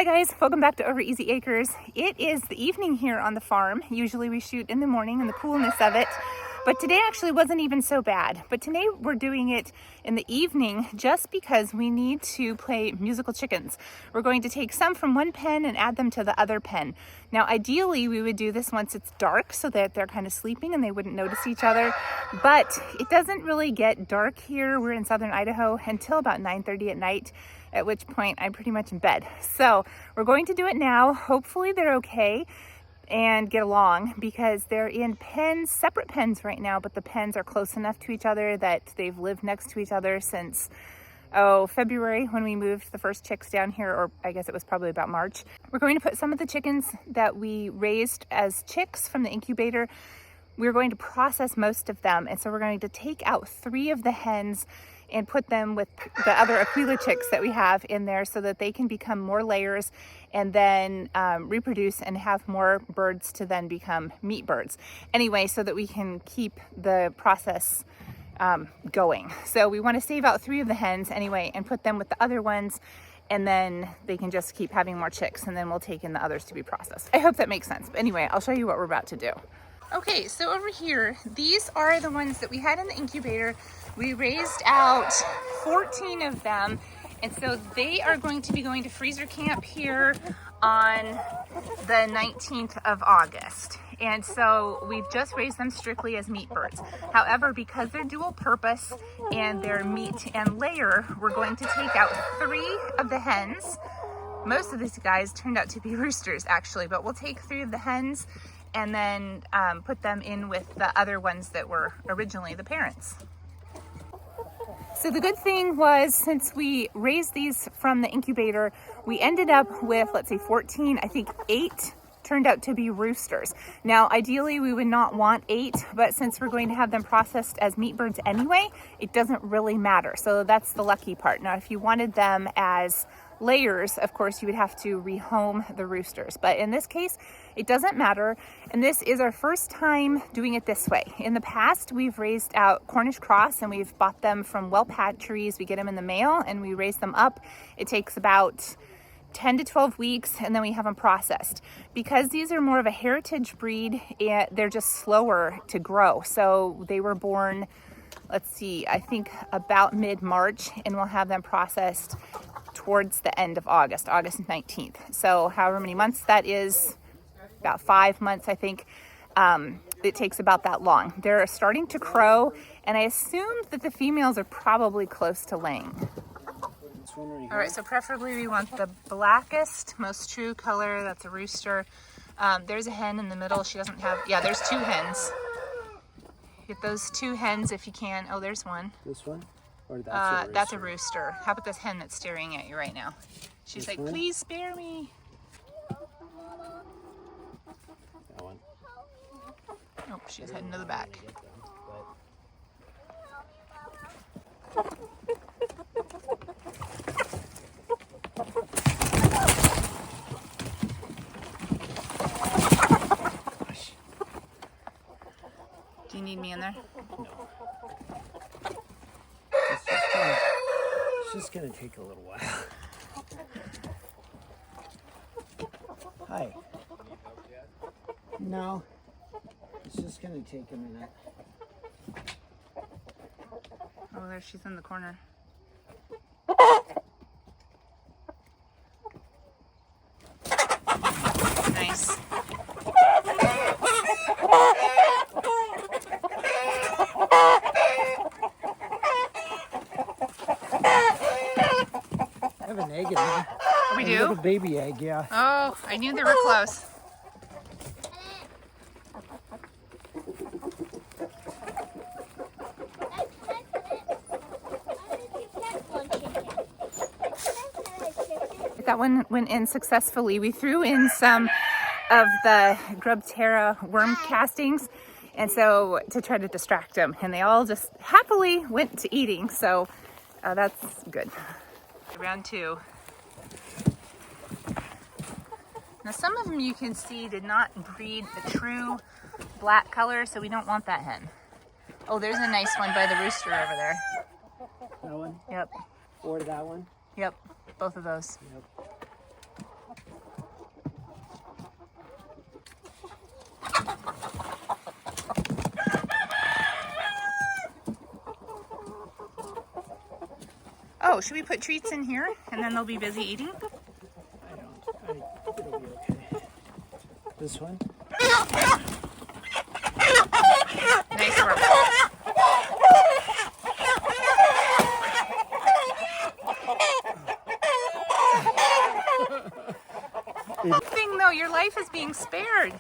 Hi guys, welcome back to Over Easy Acres. It is the evening here on the farm. Usually we shoot in the morning in the coolness of it, but today actually wasn't even so bad. But today we're doing it in the evening just because we need to play musical chickens. We're going to take some from one pen and add them to the other pen. Now ideally we would do this once it's dark so that they're kind of sleeping and they wouldn't notice each other, but it doesn't really get dark here. We're in southern Idaho until about 9:30 at night, at which point I'm pretty much in bed. So we're going to do it now. Hopefully they're okay and get along because they're in pens, separate pens right now, but the pens are close enough to each other that they've lived next to each other since, February when we moved the first chicks down here, or I guess it was probably about March. We're going to put some of the chickens that we raised as chicks from the incubator. We're going to process most of them, and so we're going to take out 3 of the hens and put them with the other Aquila chicks that we have in there so that they can become more layers and then reproduce and have more birds to then become meat birds. Anyway, so that we can keep the process going. So we want to save out 3 of the hens anyway and put them with the other ones, and then they can just keep having more chicks, and then we'll take in the others to be processed. I hope that makes sense. But anyway, I'll show you what we're about to do. Okay, so over here, these are the ones that we had in the incubator. We raised out 14 of them, and so they are going to be going to freezer camp here on the 19th of August. And so we've just raised them strictly as meat birds. However, because they're dual purpose and they're meat and layer, we're going to take out 3 of the hens. Most of these guys turned out to be roosters actually, but we'll take 3 of the hens and then put them in with the other ones that were originally the parents. So the good thing was, since we raised these from the incubator, we ended up with, let's say 14, I think 8 turned out to be roosters. Now, ideally we would not want 8, but since we're going to have them processed as meat birds anyway, it doesn't really matter. So that's the lucky part. Now, if you wanted them as layers, of course, you would have to rehome the roosters. But in this case, it doesn't matter. And this is our first time doing it this way. In the past, we've raised out Cornish cross and we've bought them from well hatcheries. We get them in the mail and we raise them up. It takes about 10 to 12 weeks and then we have them processed. Because these are more of a heritage breed, they're just slower to grow. So they were born, let's see, I think about mid-March, and we'll have them processed towards the end of August 19th. So however many months that is, about 5 months, I think. It takes about that long. They're starting to crow, and I assume that the females are probably close to laying. All right, so preferably we want the blackest, most true color. That's a rooster. There's a hen in the middle. She doesn't have, yeah, there's 2 hens. Get those 2 hens if you can. Oh, there's one. This one? Or that's a rooster? That's a rooster. How about this hen that's staring at you right now? She's like, please spare me. That one. Oh, she's heading to the back. Do you need me in there? No. It's just gonna take a little while. Hi. No. It's just gonna take a minute. Oh, there she's in the corner. Nice. I have an egg in there. We do? A little baby egg, yeah. Oh, I knew they were close. That one went in successfully. We threw in some of the grub terra worm castings, and so to try to distract them, and they all just happily went to eating, so that's good. Round 2. Now some of them you can see did not breed a true black color, so we don't want that hen. Oh, there's a nice one by the rooster over there. That one? Yep. Or that one? Yep, both of those. Yep. Oh, should we put treats in here and then they'll be busy eating? It'll be okay. This one? Nice work. Good thing though, your life is being spared.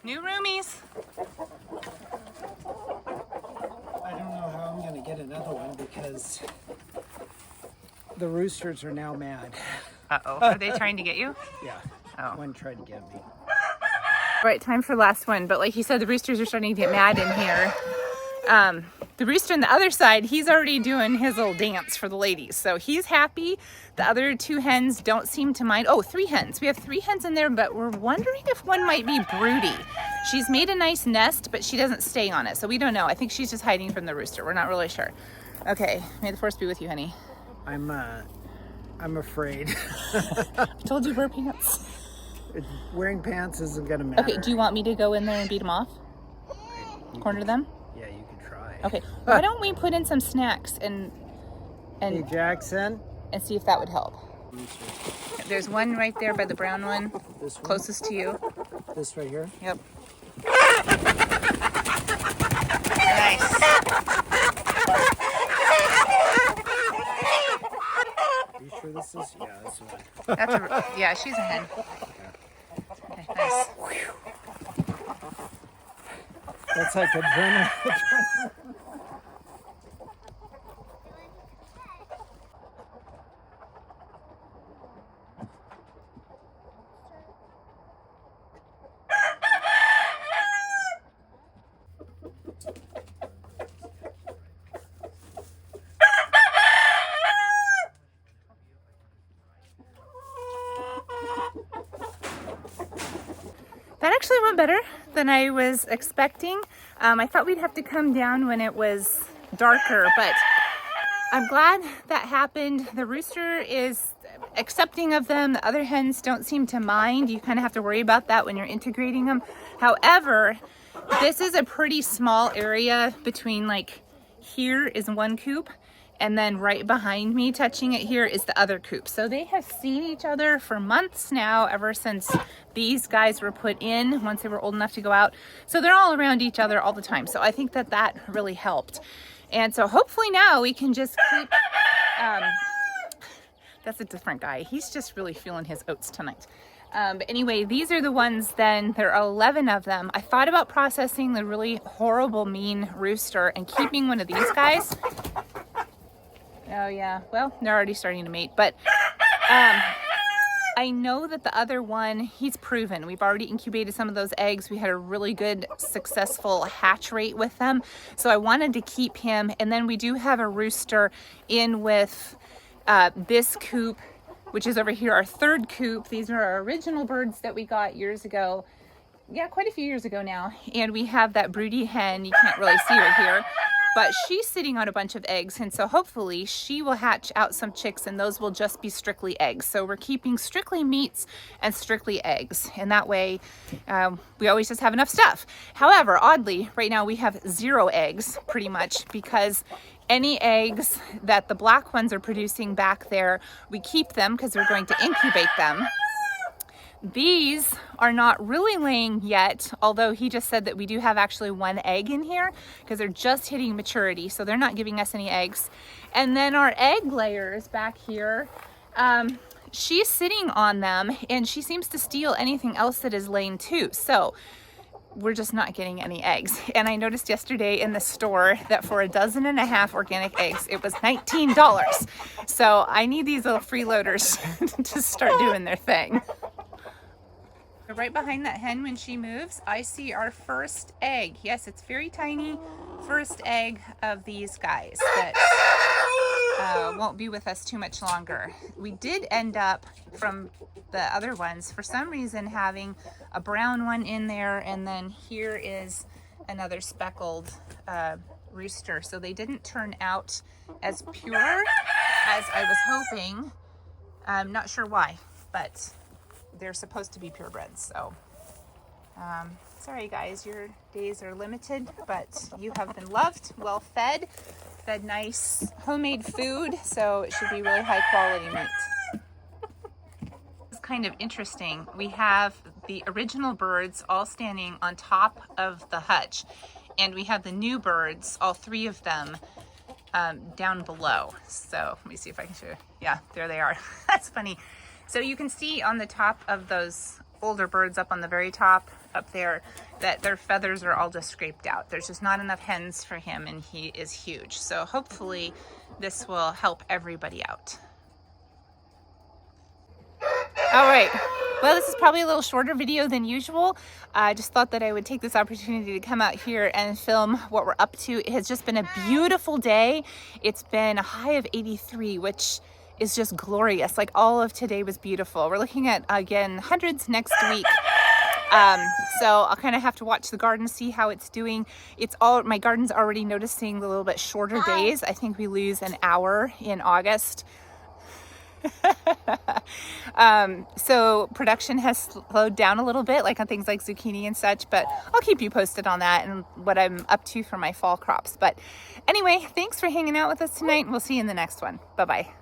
New roomies. I don't know how I'm gonna get another one because the roosters are now mad. Uh-oh, are they trying to get you? Yeah, Oh. one tried to get me. Right, time for last one. But like you said, the roosters are starting to get mad in here. The rooster on the other side, he's already doing his little dance for the ladies. So he's happy. The other 2 hens don't seem to mind. Oh, 3 hens. We have 3 hens in there, but we're wondering if one might be broody. She's made a nice nest, but she doesn't stay on it. So we don't know. I think she's just hiding from the rooster. We're not really sure. Okay, may the force be with you, honey. I'm afraid. I told you wear pants. Wearing pants isn't gonna matter. Okay, do you want me to go in there and beat them off? Corner them? Yeah, you can try. Okay, why don't we put in some snacks and Hey, Jackson. and see if that would help. There's one right there by the brown one, This one? closest to you. This right here? Yep. Nice. Are you sure this is? Yeah, this one. Yeah, she's a hen. Okay, nice. That's like adrenaline. That actually went better than I was expecting. I thought we'd have to come down when it was darker, but I'm glad that happened. The rooster is accepting of them. The other hens don't seem to mind. You kind of have to worry about that when you're integrating them. However, this is a pretty small area between, like, here is one coop, and then right behind me, touching it here, is the other coop. So they have seen each other for months now, ever since these guys were put in, once they were old enough to go out. So they're all around each other all the time. So I think that that really helped. And so hopefully now we can just keep, that's a different guy. He's just really feeling his oats tonight. But anyway, these are the ones then, there are 11 of them. I thought about processing the really horrible, mean rooster and keeping one of these guys. Oh yeah, well, they're already starting to mate, but I know that the other one, he's proven. We've already incubated some of those eggs. We had a really good, successful hatch rate with them. So I wanted to keep him. And then we do have a rooster in with this coop, which is over here, our 3rd coop. These are our original birds that we got years ago. Yeah, quite a few years ago now. And we have that broody hen. You can't really see her here, but she's sitting on a bunch of eggs, and so hopefully she will hatch out some chicks, and those will just be strictly eggs. So we're keeping strictly meats and strictly eggs, and that way we always just have enough stuff. However, oddly, right now we have 0 eggs pretty much, because any eggs that the black ones are producing back there, we keep them because we're going to incubate them. These are not really laying yet, although he just said that we do have actually 1 egg in here because they're just hitting maturity, so they're not giving us any eggs. And then our egg layers back here, she's sitting on them and she seems to steal anything else that is laying too. So we're just not getting any eggs. And I noticed yesterday in the store that for 1.5 dozen organic eggs, it was $19. So I need these little freeloaders to start doing their thing. Right behind that hen, when she moves, I see our first egg. Yes, it's very tiny. First egg of these guys that won't be with us too much longer. We did end up, from the other ones, for some reason having a brown one in there, and then here is another speckled rooster. So they didn't turn out as pure as I was hoping. I'm not sure why, but they're supposed to be purebreds. So sorry guys, your days are limited, but you have been loved, well fed, fed nice homemade food, so it should be really high quality meat. It's kind of interesting. We have the original birds all standing on top of the hutch, and we have the new birds, all 3 of them, down below. So let me see if I can show you. Yeah, there they are. That's funny. So you can see on the top of those older birds up on the very top up there that their feathers are all just scraped out. There's just not enough hens for him, and he is huge. So hopefully this will help everybody out. All right, well, this is probably a little shorter video than usual. I just thought that I would take this opportunity to come out here and film what we're up to. It has just been a beautiful day. It's been a high of 83, which is just glorious. Like, all of today was beautiful. We're looking at, again, hundreds next week. So I'll kind of have to watch the garden, see how it's doing. My garden's already noticing the little bit shorter days. I think we lose an hour in August. So production has slowed down a little bit, like on things like zucchini and such, but I'll keep you posted on that and what I'm up to for my fall crops. But anyway, thanks for hanging out with us tonight, and we'll see you in the next one. Bye-bye.